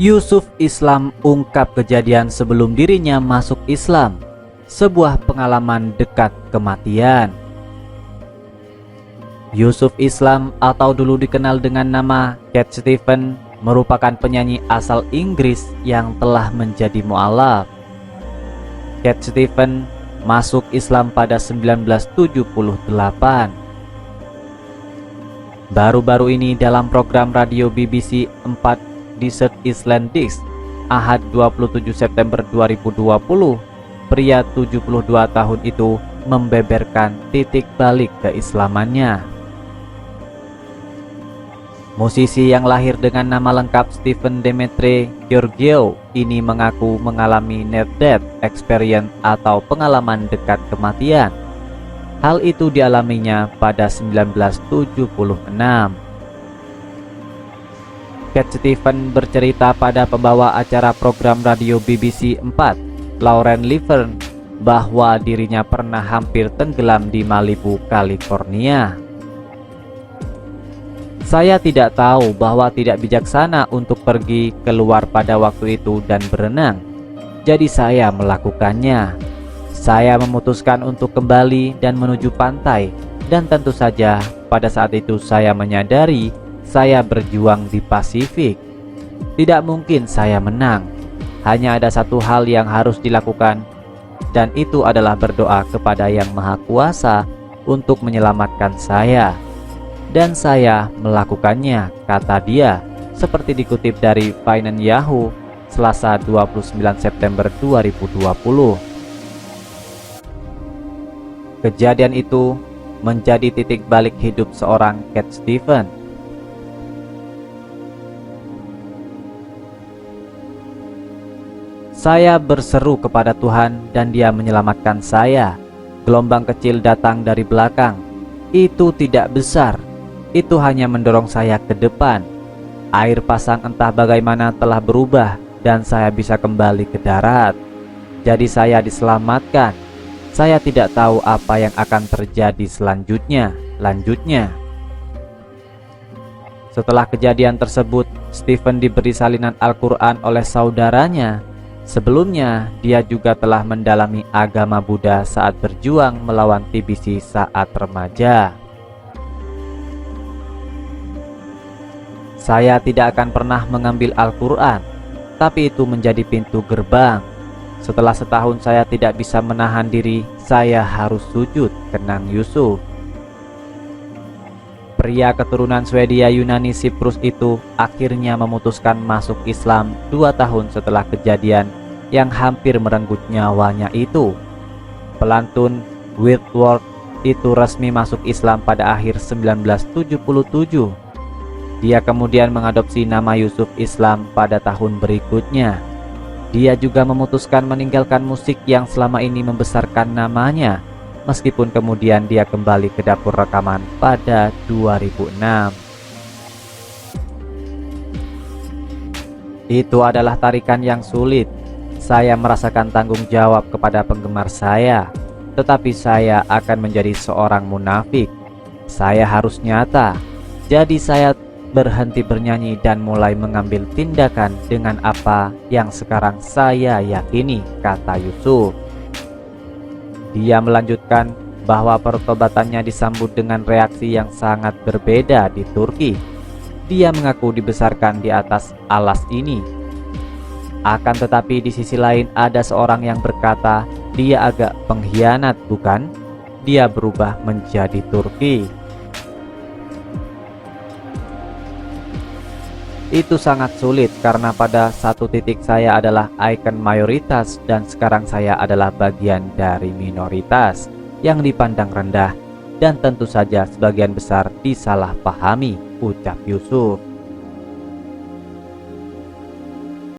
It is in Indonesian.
Yusuf Islam ungkap kejadian sebelum dirinya masuk Islam, sebuah pengalaman dekat kematian. Yusuf Islam atau dulu dikenal dengan nama Cat Stevens merupakan penyanyi asal Inggris yang telah menjadi mu'alaf. Cat Stevens masuk Islam pada 1978. Baru-baru ini dalam program radio BBC 4 Desert Island Discs, Ahad 27 September 2020, pria 72 tahun itu membeberkan titik balik keislamannya. Musisi yang lahir dengan nama lengkap Stephen Demetre Georgiou ini mengaku mengalami near-death experience atau pengalaman dekat kematian. Hal itu dialaminya pada 1976. Cat Stevens bercerita pada pembawa acara program radio BBC 4, Lauren Laverne, bahwa dirinya pernah hampir tenggelam di Malibu, California. Saya tidak tahu bahwa tidak bijaksana untuk pergi keluar pada waktu itu dan berenang. Jadi saya melakukannya. Saya memutuskan untuk kembali dan menuju pantai, dan tentu saja pada saat itu saya menyadari saya berjuang di Pasifik. Tidak mungkin saya menang. Hanya ada satu hal yang harus dilakukan, dan itu adalah berdoa kepada Yang Maha Kuasa untuk menyelamatkan saya. Dan saya melakukannya, kata dia, seperti dikutip dari Finance Yahoo, Selasa 29 September 2020. Kejadian itu menjadi titik balik hidup seorang Cat Stevens. Saya berseru kepada Tuhan dan Dia menyelamatkan saya. Gelombang kecil datang dari belakang. Itu tidak besar. Itu hanya mendorong saya ke depan. Air pasang entah bagaimana telah berubah dan saya bisa kembali ke darat. Jadi saya diselamatkan. Saya tidak tahu apa yang akan terjadi selanjutnya. Setelah kejadian tersebut, Stephen diberi salinan Al-Quran oleh saudaranya. Sebelumnya, dia juga telah mendalami agama Buddha saat berjuang melawan TBC saat remaja. Saya tidak akan pernah mengambil Al-Quran, tapi itu menjadi pintu gerbang. Setelah setahun saya tidak bisa menahan diri, saya harus sujud, kenang Yusuf. Pria keturunan Swedia Yunani Siprus itu akhirnya memutuskan masuk Islam 2 tahun setelah kejadian yang hampir merenggut nyawanya itu. Pelantun Whitworth itu resmi masuk Islam pada akhir 1977. Dia kemudian mengadopsi nama Yusuf Islam pada tahun berikutnya. Dia juga memutuskan meninggalkan musik yang selama ini membesarkan namanya, meskipun kemudian dia kembali ke dapur rekaman pada 2006. Itu adalah tarikan yang sulit. Saya merasakan tanggung jawab kepada penggemar saya, tetapi saya akan menjadi seorang munafik. Saya harus nyata. Jadi saya berhenti bernyanyi dan mulai mengambil tindakan dengan apa yang sekarang saya yakini, kata Yusuf. Dia melanjutkan bahwa pertobatannya disambut dengan reaksi yang sangat berbeda di Turki. Dia mengaku dibesarkan di atas alas ini. Akan tetapi di sisi lain ada seorang yang berkata, dia agak pengkhianat, bukan? Dia berubah menjadi Turki. Itu sangat sulit karena pada satu titik saya adalah ikon mayoritas dan sekarang saya adalah bagian dari minoritas yang dipandang rendah dan tentu saja sebagian besar disalahpahami, ucap Yusuf.